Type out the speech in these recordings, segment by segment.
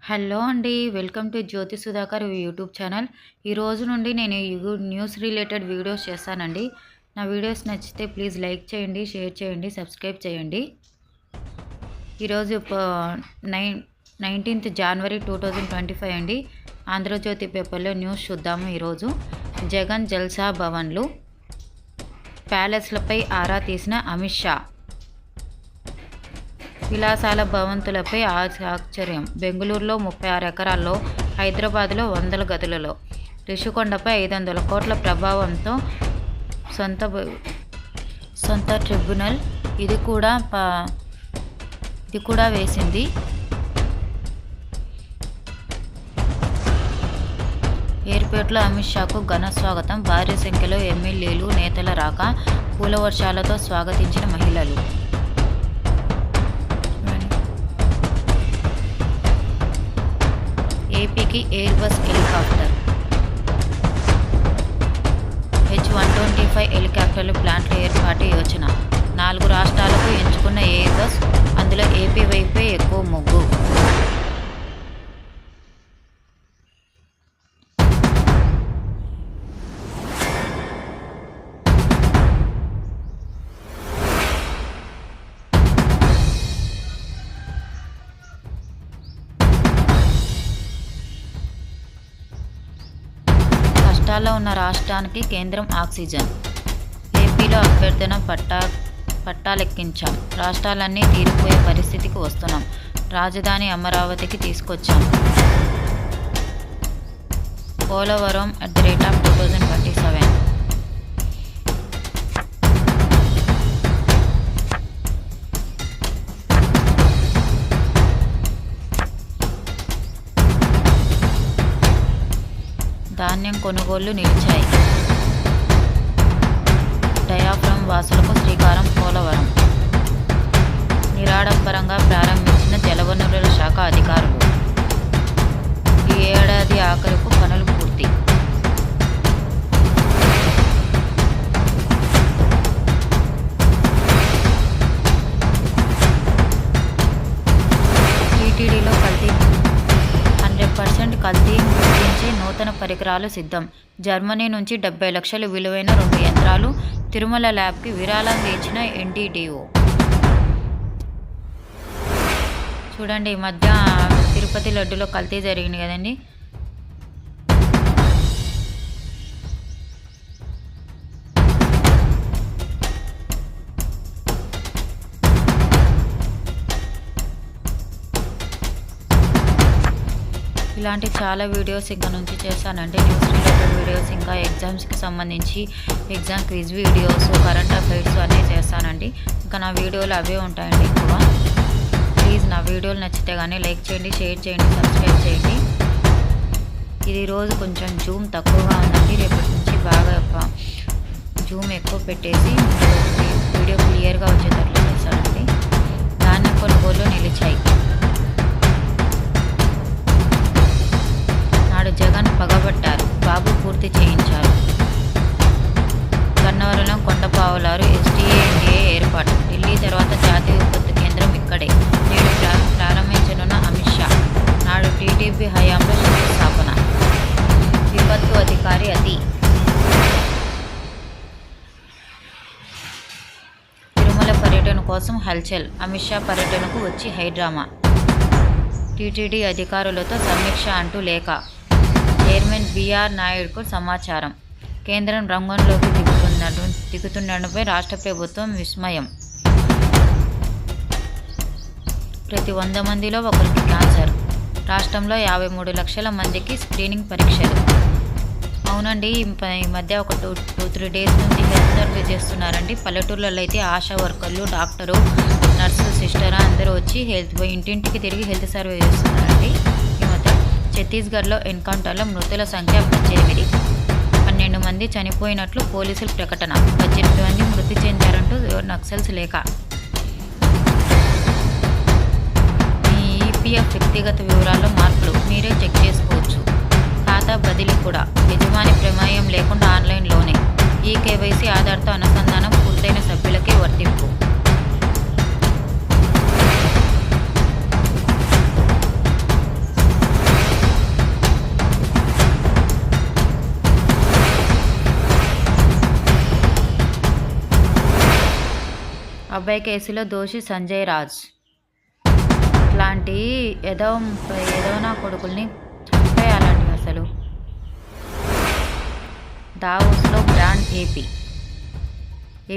Hello అండి. Welcome to Jyothi Sudhakar YouTube channel. ఈ రోజు నుండి నేను న్యూస్ రిలేటెడ్ వీడియోస్ చేస్తానండి. నా వీడియోస్ నచ్చితే ప్లీజ్ లైక్ చేయండి, షేర్ చేయండి, సబ్స్క్రైబ్ చేయండి. ఈరోజు 19th January 2025 అండి. ఆంధ్రజ్యోతి పేపర్లో న్యూస్ చూద్దాము. ఈరోజు జగన్ జల్సా భవన్లు, ప్యాలెస్లపై ఆరా తీసిన అమిత్ షా. విలాసాల భవంతులపై ఆశ్చర్యం. బెంగళూరులో 36 ఎకరాల్లో, హైదరాబాద్లో 100 గదులలో, రిషికొండపై 500 కోట్ల ప్రభావంతో సొంత ట్రిబ్యునల్ ఇది కూడా వేసింది. ఎయిర్పోర్ట్లో అమిత్ షాకు ఘన స్వాగతం. భారీ సంఖ్యలో ఎమ్మెల్యేలు, నేతల రాక, పూల వర్షాలతో స్వాగతించిన మహిళలు. ఏపీకి ఎయిర్ బస్ హెలికాప్టర్. H-125 హెలికాప్టర్లు ప్లాంట్ల ఏర్పాటు యోచన. 4 రాష్ట్రాలకు ఎంచుకున్న ఎయిర్ బస్, అందులో ఏపీ వైపే ఎక్కువ మొగ్గు. కష్టాల్లో ఉన్న రాష్ట్రానికి కేంద్రం ఆక్సిజన్. ఏపీలో అభ్యర్థన పట్టాలెక్కించాం. రాష్ట్రాలన్నీ తీరిపోయే పరిస్థితికి వస్తున్నాం. రాజధాని అమరావతికి తీసుకొచ్చాం. పోలవరం @2027. ధాన్యం కొనుగోళ్లు నిలిచాయి. డయాఫ్రమ్ వాసులకు శ్రీకారం. పోలవరం నిరాడంబరంగా ప్రారంభించిన జలవనరుల శాఖ అధికారులు. ఈ ఏడాది ఆఖరుకు పనులు పూర్తి. టీటీడీలో 100% కల్తీ గుర్తించే నూతన పరికరాలు సిద్ధం. జర్మనీ నుంచి 70 లక్షలు విలువైన 2 యంత్రాలు. తిరుమల ల్యాబ్కి విరాళం ఇచ్చిన NDDO. చూడండి, ఈ మధ్య తిరుపతి లడ్డులో కల్తీ జరిగింది కదండి. ఇలాంటి చాలా వీడియోస్ ఇంకా నుంచి చేశానండి. న్యూస్ రిలేటెడ్ వీడియోస్, ఇంకా ఎగ్జామ్స్కి సంబంధించి exam quiz videos, current affairs అన్నీ చేస్తానండి. ఇంకా నా వీడియోలు అవే ఉంటాయండి ఎక్కువ. ప్లీజ్ నా వీడియోలు నచ్చితే కానీ లైక్ చేయండి, షేర్ చేయండి, సబ్స్క్రైబ్ చేయండి. ఇది రోజు కొంచెం జూమ్ తక్కువగా ఉందండి. రేపటి నుంచి బాగా జూమ్ ఎక్కువ పెట్టేసి వీడియో క్లియర్గా వచ్చేటట్లు చేస్తానండి. ధాన్యం కొనుగోలు నిలిచాయి. జగన్ పగబట్టారు, బాబు పూర్తి చేయించారు. గన్నవరంలో కొండపావులారు SDA NDA ఏర్పాటు. ఢిల్లీ తర్వాత జాతీయ విపత్తు కేంద్రం ఇక్కడే. నేడు ప్రారంభించనున్న అమిత్ షా. నాడు టీడీపీ హయాంలో శంకుస్థాపన. విపత్తు అధికారి అతి. తిరుమల పర్యటన కోసం హల్చల్. అమిత్ షా పర్యటనకు వచ్చి హైడ్రామా. టీటీడీ అధికారులతో సమీక్ష అంటూ లేఖ. చైర్మన్ BR నాయుడుకు సమాచారం. కేంద్రం రంగంలోకి దిగుతుండడంపై రాష్ట్ర ప్రభుత్వం విస్మయం. ప్రతి 100 మందిలో ఒకరికి క్యాన్సర్. రాష్ట్రంలో 53 లక్షల మందికి స్క్రీనింగ్ పరీక్షలు. అవునండి, ఈ మధ్య ఒక 2-3 డేస్ నుంచి హెల్త్ సర్వే చేస్తున్నారండి. పల్లెటూర్లలో అయితే ఆశా వర్కర్లు, డాక్టరు, నర్సు, సిస్టర్ అందరూ వచ్చి ఇంటింటికి తిరిగి హెల్త్ సర్వే చేస్తున్నారండి. ఈ మధ్య ఛత్తీస్గఢ్లో ఎన్కౌంటర్లో మృతుల సంఖ్య 18. 12 మంది చనిపోయినట్లు పోలీసుల ప్రకటన. 18 మంది మృతి చెందారంటూ నక్సల్స్ లేఖ. మీ EPF వ్యక్తిగత వివరాల్లో మార్పులు మీరే చెక్ చేసుకోవచ్చు. ఖాతా బదిలీ కూడా యజమాని ప్రమేయం లేకుండా ఆన్లైన్లోనే. KYC ఆధార్తో అనుసంధానం పూర్తయిన సభ్యులకే వర్తింపు. అబ్బాయి కేసులో దోషి సంజయ్ రాజ్. ఇట్లాంటి ఏదో ఏదో నా కొడుకుల్ని చంపేయాలండి అసలు. దావోస్లో బ్రాండ్ ఏపీ.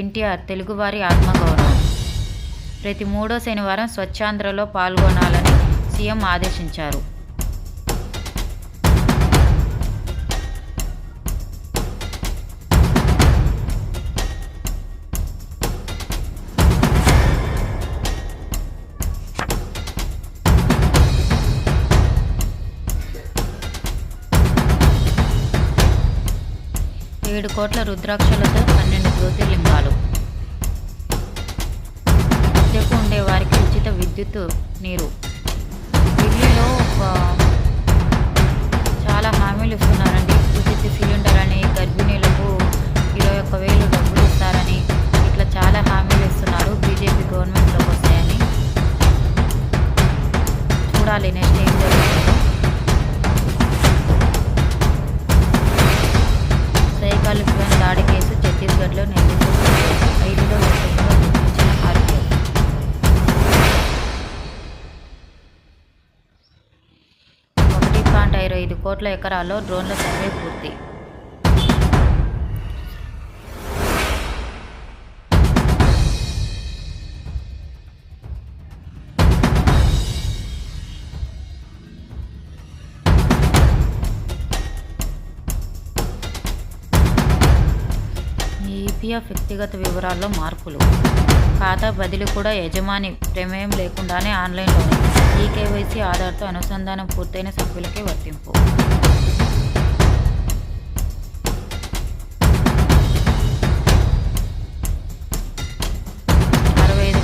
ఎన్టీఆర్ తెలుగువారి ఆత్మగౌరవం. ప్రతి 3వ శనివారం స్వచ్ఛాంధ్రలో పాల్గొనాలని సీఎం ఆదేశించారు. ఏడు కోట్ల రుద్రాక్షలతో 12 జ్యోతిర్లింగాలు. అద్దెకు ఉండేవారికి ఉచిత విద్యుత్, నీరు. ఢిల్లీలో చాలా హామీలు ఇస్తున్నారండి. ఉచిత సిలిండర్ అని, గర్భిణీలకు 21,000 డబ్బులు ఇస్తారని, ఇట్లా చాలా హామీలు ఇస్తున్నారు. బీజేపీ గవర్నమెంట్లోకి వస్తాయని. చూడాలి నెక్స్ట్ ఏం జరుగుతుందో. సైకాల్ దాడి కేసు ఛత్తీస్గఢ్లో నిందితులు 5లో వ్యక్తులుగా గుర్తించిన ఆర్బీఐ. $1.25 కోట్ల ఎకరాల్లో డ్రోన్ల సర్వే పూర్తి. ఈపీఎఫ్ వ్యక్తిగత వివరాల్లో మార్పులు. ఖాతా బదిలీ కూడా యజమాని ప్రమేయం లేకుండానే ఆన్లైన్లోనే. ఈకేవైసీ ఆధార్తో అనుసంధానం పూర్తయిన సభ్యులకే వర్తింపు.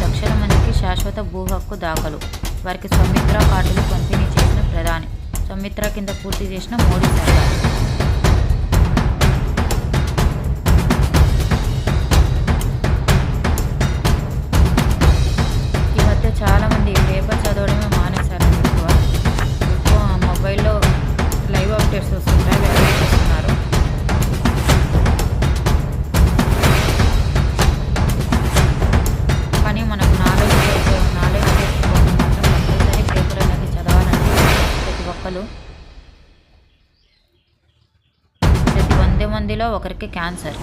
లక్షల మందికి శాశ్వత భూ హక్కు దాఖలు. వారికి సౌమిత్ర కార్డులు పంపిణీ చేసిన ప్రధాని. సౌమిత్ర కింద పూర్తి చేసిన మోడీ సర్కార్. చాలా మంది పేపర్ చదవడమే మానేశారండి. ఎక్కువ మొబైల్లో లైవ్ అప్డేట్స్ వస్తుంటాయి, అవి చేస్తున్నారు. కానీ మనకు నాలెడ్జ్ తెచ్చుకోవడం మాత్రం కంపల్సరీ పేపర్ అనేది చదవాలండి ప్రతి ఒక్కరు. ప్రతి 100 మందిలో ఒకరికి క్యాన్సర్.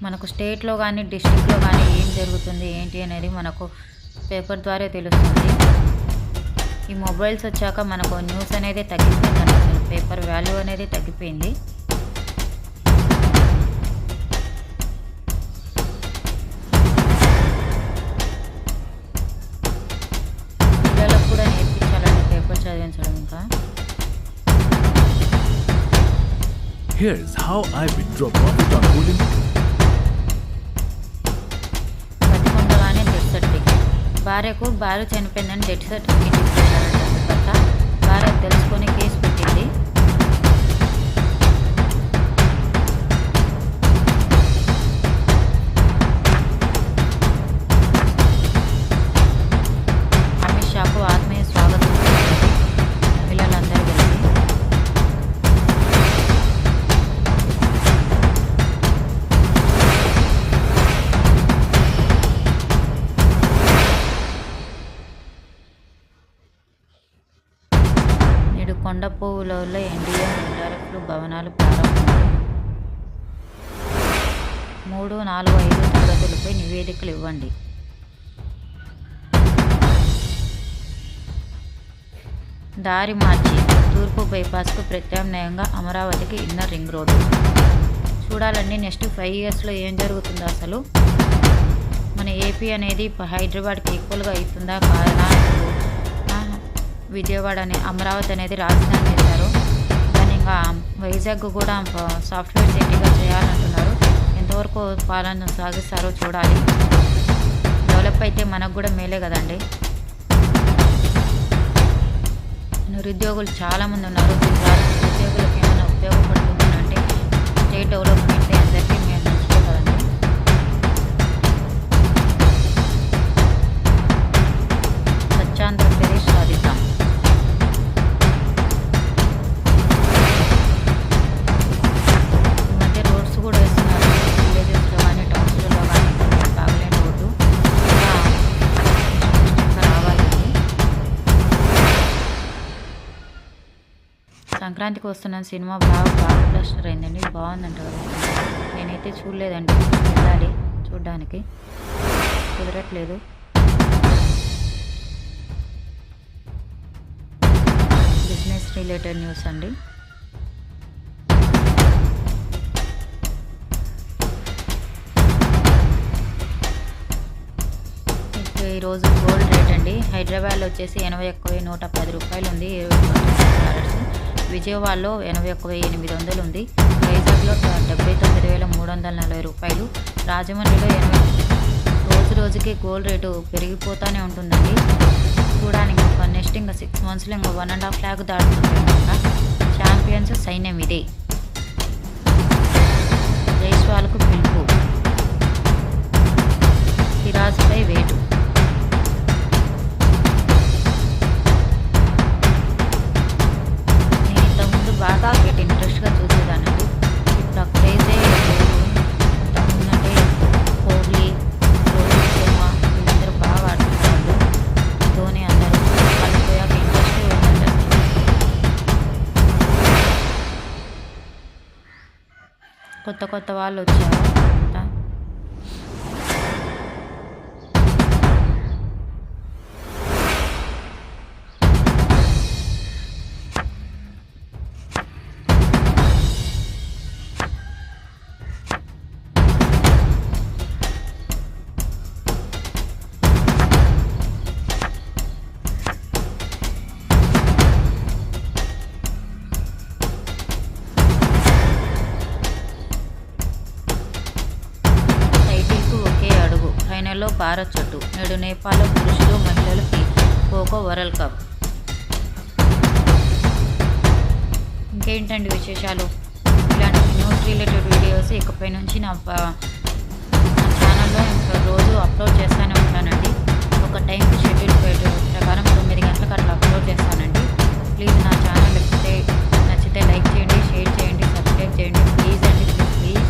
మనకు స్టేట్లో కానీ డిస్ట్రిక్ట్లో కానీ ఏం జరుగుతుంది ఏంటి అనేది మనకు పేపర్ ద్వారా తెలుస్తుంది. ఈ మొబైల్స్ వచ్చాక మనకు న్యూస్ అనేది తగ్గిపోయింది. అసలు పేపర్ వాల్యూ అనేది తగ్గిపోయింది. పిల్లలకు కూడా నేర్పించాలండి పేపర్ చదివించడం. ఇంకా Here's how I withdraw profit on holding. భార్యకు భార్య చనిపోయిందని డెత్ సర్టిఫికేట్ ఇచ్చేసారంట భర్త. భార్య తెలుసుకొని కేసు పెట్టింది. అమిత్ షాకు ఆత్మీయ స్వాగతం మహిళలందరూ కలిసి. కొండపువులో ఎన్డీఏ ఇండైరెక్ట్ భవనాలు ప్రారంభం. 3, 4, 5 తరగతులపై నివేదికలు ఇవ్వండి. దారి మార్చి తూర్పు బైపాస్కు ప్రత్యామ్నాయంగా అమరావతికి ఇన్నర్ రింగ్ రోడ్డు. చూడాలండి నెక్స్ట్ 5 ఇయర్స్లో ఏం జరుగుతుందో. అసలు మన ఏపీ అనేది హైదరాబాద్కి ఈక్వల్గా అవుతుందా కాదా? విజయవాడ అమరావతి అనేది రాజధాని చేశారు. దాన్ని ఇంకా వైజాగ్ కూడా సాఫ్ట్వేర్ సిటీగా చేయాలంటున్నారు. ఎంతవరకు పాలన సాగిస్తారో చూడాలి. డెవలప్ అయితే మనకు కూడా మేలే కదండి. నిరుద్యోగులు చాలామంది ఉన్నారు. దీని ద్వారా నిరుద్యోగులకు ఏమైనా ఉపయోగపడుతుంది అంటే స్టేట్ డెవలప్మెంట్ అందరికీ మేము మంచిదే కదండి. స్వచ్ఛాంధ్రప్రదేశ్ సాధిద్దాం. సంక్రాంతికి వస్తున్న సినిమా బాగా బ్లాస్టర్ అయిందండి. బాగుందంట కదా. నేనైతే చూడలేదండి. వెళ్ళాలి చూడడానికి, కుదరట్లేదు. బిజినెస్ రిలేటెడ్ న్యూస్ అండి. ఈరోజు గోల్డ్ రేట్ అండి. హైదరాబాద్లో వచ్చేసి 81,110 రూపాయలు ఉంది 20 క్యారెట్స్. విజయవాడలో 81,800 ఉంది. వైజాగ్లో 79,340 రూపాయలు. రాజమండ్రిలో 80. రోజుకి గోల్డ్ రేటు పెరిగిపోతూనే ఉంటుందండి. చూడడానికి నెక్స్ట్ ఇంకా 6 మంత్స్లో ఇంకా 1.5 lakh దాటుతుంటాయి. ఛాంపియన్స్ సైన్యం ఇదే. జైస్వాల్కు పిలుపు. సిరాజ్పై వేటు. బాగా ఇంట్రెస్ట్గా చూసేదానండి. ఇప్పుడు ఆ క్రేజే లేదు. ఇంతకుముందంటే కోహ్లీ, రోహిత్ శర్మ వీళ్ళందరూ బాగా ఆడుతున్నారు. ధోని అందరూ వాళ్ళు పోయాక ఇంట్రెస్ట్ పోయిందండి అసలు. కొత్త వాళ్ళు వచ్చారు అంతా. ఫైనల్లో భారత్ జట్టు. నేడు నేపాల్లో పురుషులు మహిళలకి ఖోఖో వరల్డ్ కప్. ఇంకేంటండి విశేషాలు? ఇలాంటి న్యూస్ రిలేటెడ్ వీడియోస్ ఇకపై నుంచి నా ఛానల్లో ఇంకా రోజు అప్లోడ్ చేస్తూనే ఉంటానండి. ఒక టైంకి షెడ్యూల్ ప్రకారం 9 గంటలకు అట్లా అప్లోడ్ చేస్తానండి. ప్లీజ్ నా ఛానల్ నచ్చితే లైక్ చేయండి, షేర్ చేయండి, సబ్స్క్రైబ్ చేయండి. ప్లీజ్ అండి, ప్లీజ్.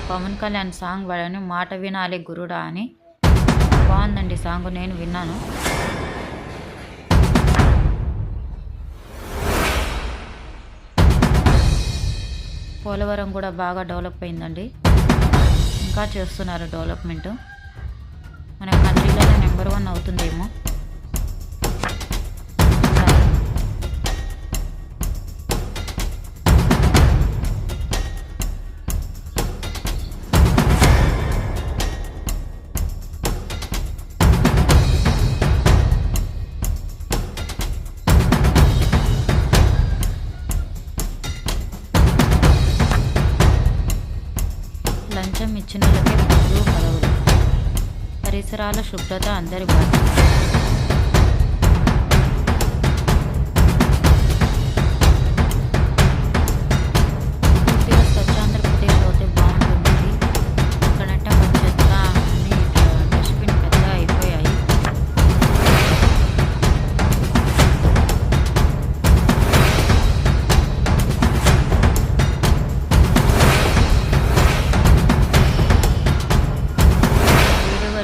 పవన్ కళ్యాణ్ సాంగ్ పాడాను, మాట వినాలి గురుడా అని. బాగుందండి సాంగ్, నేను విన్నాను. పోలవరం కూడా బాగా డెవలప్ అయిందండి. ఇంకా చేస్తున్నారు డెవలప్మెంట్. మన కంట్రీలోనే నెంబర్ 1 అవుతుందేమో. లంచం ఇచ్చినలకే పదవులు. పరిసరాల శుభ్రత అందరి బాధ్యత. పూర్తిగా స్వచ్ఛ ఆంధ్రప్రదేశ్ అయితే బాగుంటుంది. ఎక్కడంటే ఒక చెత్త అన్ని డస్ట్బిన్ పెద్ద అయిపోయాయి.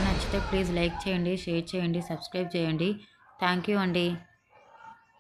నచ్చితే ప్లీజ్ లైక్ చేయండి, షేర్ చేయండి, సబ్స్క్రైబ్ చేయండి. థ్యాంక్ యూ అండి.